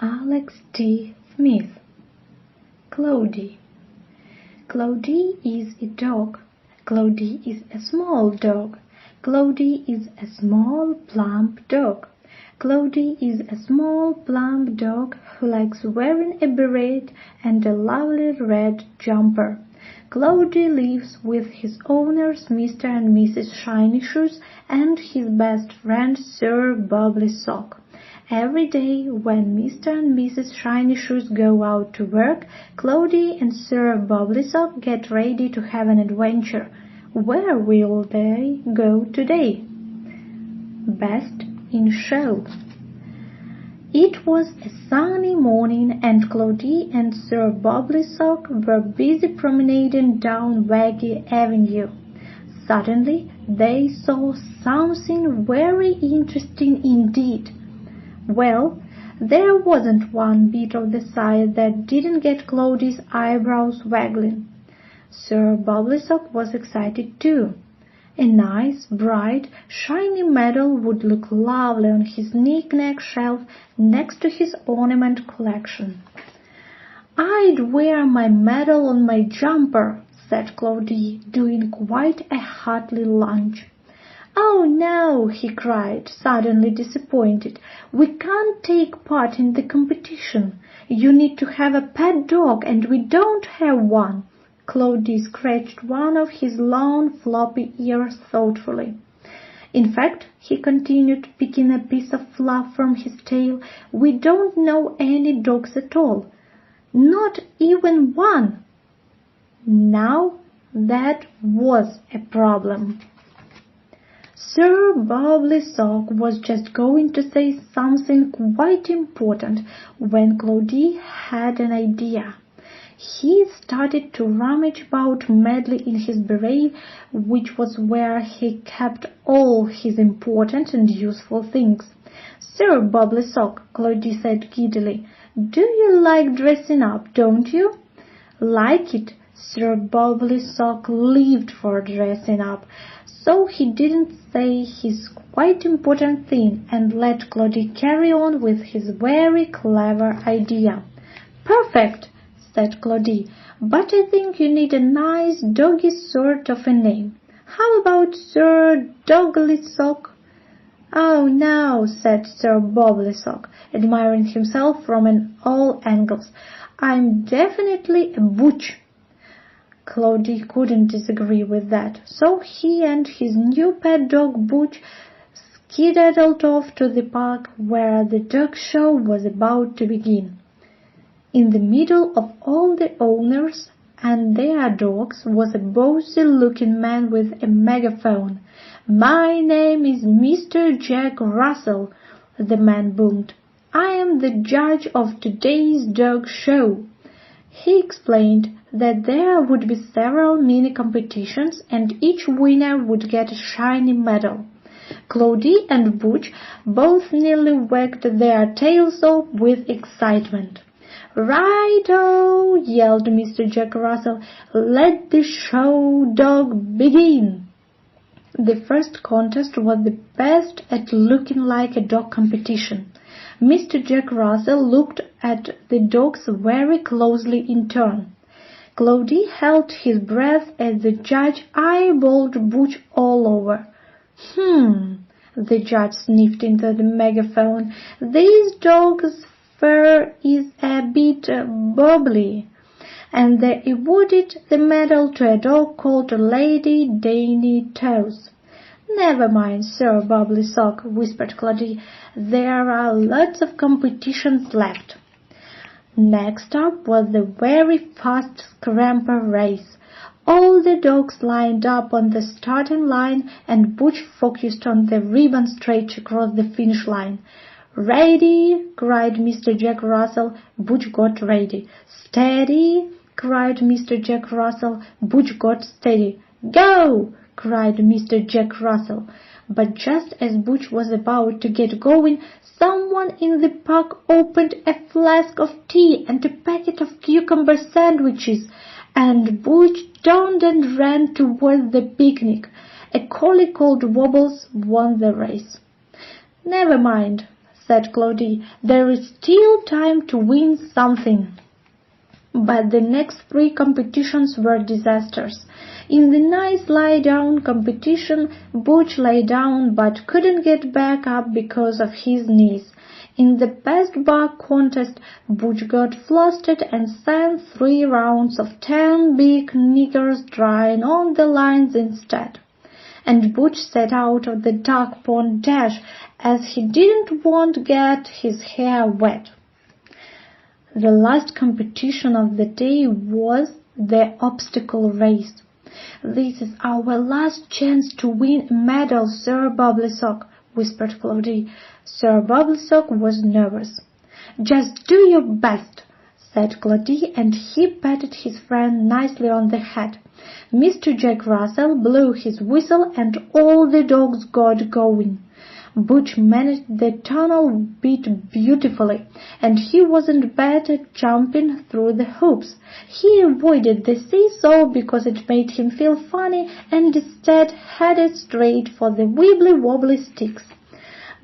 Alex T. Smith. Claude. Claude is a dog. Claude is a small dog. Claude is a small plump dog. Claude is a small plump dog who likes wearing a beret and a lovely red jumper. Claude lives with his owners, Mr. and Mrs. Shiny Shoes, and his best friend, Sir Bubbly Sock. Every day, when Mr. and Mrs. Shiny Shoes go out to work, Claude and Sir Bubbly Sock get ready to have an adventure. Where will they go today? Best in show. It was a sunny morning, and Claude and Sir Bubbly Sock were busy promenading down Waggy Avenue. Suddenly, they saw something very interesting indeed. Well, there wasn't one bit of the sight that didn't get Claude's eyebrows waggling. Sir Bubbly Sock was excited too. A nice, bright, shiny medal would look lovely on his knick-knack shelf next to his ornament collection. "I'd wear my medal on my jumper," said Claude, doing quite a hearty lunge. "Oh no," he cried, suddenly disappointed. "We can't take part in the competition. You need to have a pet dog, and we don't have one." Claude scratched one of his long, floppy ears thoughtfully. "In fact," he continued, picking a piece of fluff from his tail, "we don't know any dogs at all. Not even one." Now that was a problem. Sir Bubbly Sock was just going to say something quite important when Claude had an idea. He started to rummage about madly in his beret, which was where he kept all his important and useful things. "Sir Bubbly Sock," Claude said giddily, "do you like dressing up, don't you?" Like it. Sir Bubbly Sock lived for dressing up, so he didn't say his quite important thing and let Claude carry on with his very clever idea. "Perfect," said Claude, "but I think you need a nice doggy sort of a name. How about Sir Doggly Sock?" "Oh no," said Sir Bubbly Sock, admiring himself from all angles. "I'm definitely a Butch." Claude couldn't disagree with that, so he and his new pet dog Butch skedaddled off to the park where the dog show was about to begin. In the middle of all the owners and their dogs was a bossy-looking man with a megaphone. "My name is Mr. Jack Russell," the man boomed. "I am the judge of today's dog show." He explained that there would be several mini competitions and each winner would get a shiny medal. Claude and Butch both nearly wagged their tails off with excitement. "Right-o!" yelled Mr. Jack Russell. "Let the show dog begin!" The first contest was the best at looking like a dog competition. Mr. Jack Russell looked at the dogs very closely in turn. Claude held his breath as the judge eyeballed Butch all over. The judge sniffed into the megaphone. "This dog's fur is a bit bubbly." And they awarded the medal to a dog called Lady Dainty Toes. "Never mind, Sir Bubbly Sock," whispered Claude. "There are lots of competitions left." Next up was the very fast scramper race. All the dogs lined up on the starting line, and Butch focused on the ribbon stretch across the finish line. "Ready!" cried Mr. Jack Russell. Butch got ready. "Steady!" cried Mr. Jack Russell. Butch got steady. "Go!" cried Mr. Jack Russell. But just as Butch was about to get going, someone in the park opened a flask of tea and a packet of cucumber sandwiches, and Butch turned and ran toward the picnic. A collie called Wobbles won the race. "Never mind," said Claude. "There is still time to win something." But the next 3 competitions were disasters. In the nice lie-down competition, Butch lay down but couldn't get back up because of his knees. In the best bark contest, Butch got flustered and sang 3 rounds of 10 big niggers drying on the lines instead. And Butch set out of the duck pond dash as he didn't want to get his hair wet. The last competition of the day was the obstacle race. "This is our last chance to win a medal, Sir Bubblysock," whispered Claude. Sir Bubblysock was nervous. "Just do your best," said Claude, and he patted his friend nicely on the head. Mr. Jack Russell blew his whistle and all the dogs got going. Butch managed the tunnel bit beautifully, and he wasn't bad at jumping through the hoops. He avoided the seesaw because it made him feel funny and instead headed straight for the wibbly-wobbly sticks.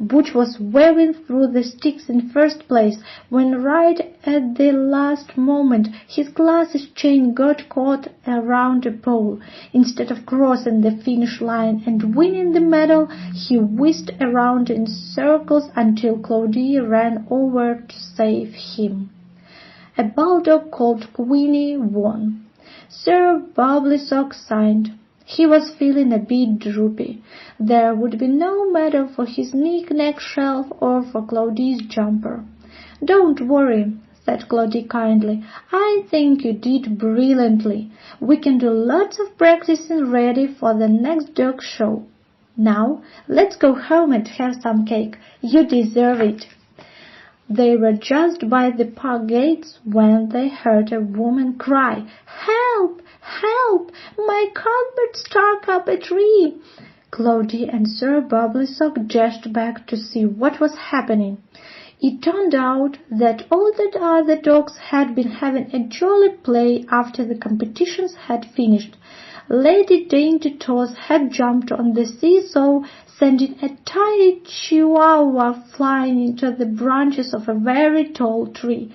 Butch was waving through the sticks in first place when right at the last moment his glasses chain got caught around a pole. Instead of crossing the finish line and winning the medal, he whisked around in circles until Claude ran over to save him. A bulldog called Queenie won. Sir Bubblysock signed. He was feeling a bit droopy. There would be no medal for his knick-knack shelf or for Claude's jumper. "Don't worry," said Claude kindly. "I think you did brilliantly. We can do lots of practicing ready for the next dog show. Now, let's go home and have some cake. You deserve it." They were just by the park gates when they heard a woman cry, "Help! Help! My cupboard stuck up a tree!" Claude and Sir Bubblysock dashed back to see what was happening. It turned out that all the other dogs had been having a jolly play after the competitions had finished. Lady Dainty Toes had jumped on the seesaw, sending a tiny chihuahua flying into the branches of a very tall tree.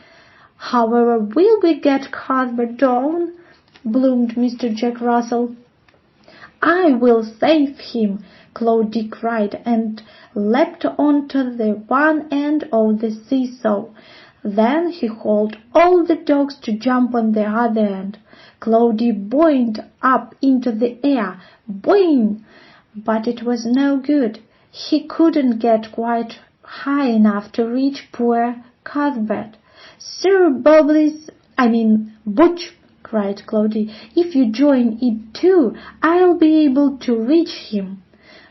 "However will we get Cuthbert down?" bloomed Mr. Jack Russell. "I will save him," Claude cried, and leapt onto the one end of the seesaw. Then he called all the dogs to jump on the other end. Claude boinged up into the air, boing! But it was no good. He couldn't get quite high enough to reach poor Cuthbert. Butch," cried Claude, "if you join it too, I'll be able to reach him."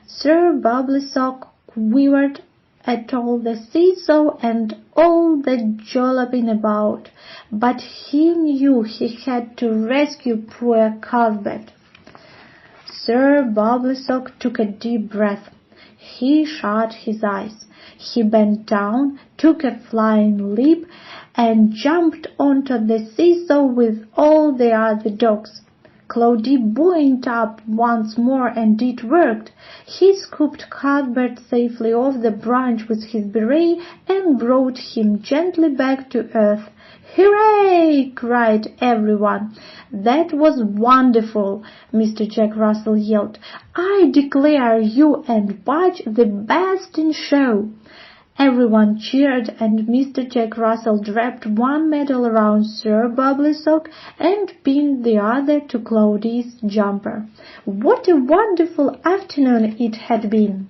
Sir Bubblysock quivered at all the seesaw and all the jolloping about, but he knew he had to rescue poor Cuthbert. Sir Bubblysock took a deep breath. He shut his eyes. He bent down, took a flying leap, and jumped onto the seesaw with all the other dogs. Claude boinged up once more, and it worked. He scooped Cuthbert safely off the branch with his beret and brought him gently back to earth. "Hooray!" cried everyone. "That was wonderful!" Mr. Jack Russell yelled. "I declare you and Butch the best in show!" Everyone cheered, and Mr. Jack Russell draped one medal around Sir Bubblysock and pinned the other to Claude's jumper. What a wonderful afternoon it had been!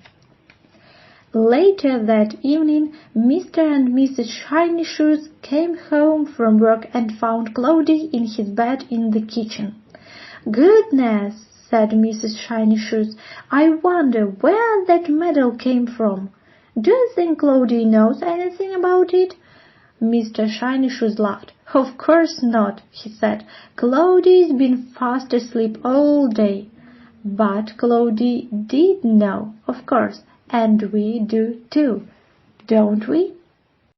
Later that evening, Mr. and Mrs. Shiny Shoes came home from work and found Claude in his bed in the kitchen. "Goodness," said Mrs. Shiny Shoes, "I wonder where that medal came from. Do you think Claude knows anything about it?" Mr. Shiny Shoes laughed. "Of course not," he said. "Claude's been fast asleep all day." But Claude did know, of course, and we do too, don't we?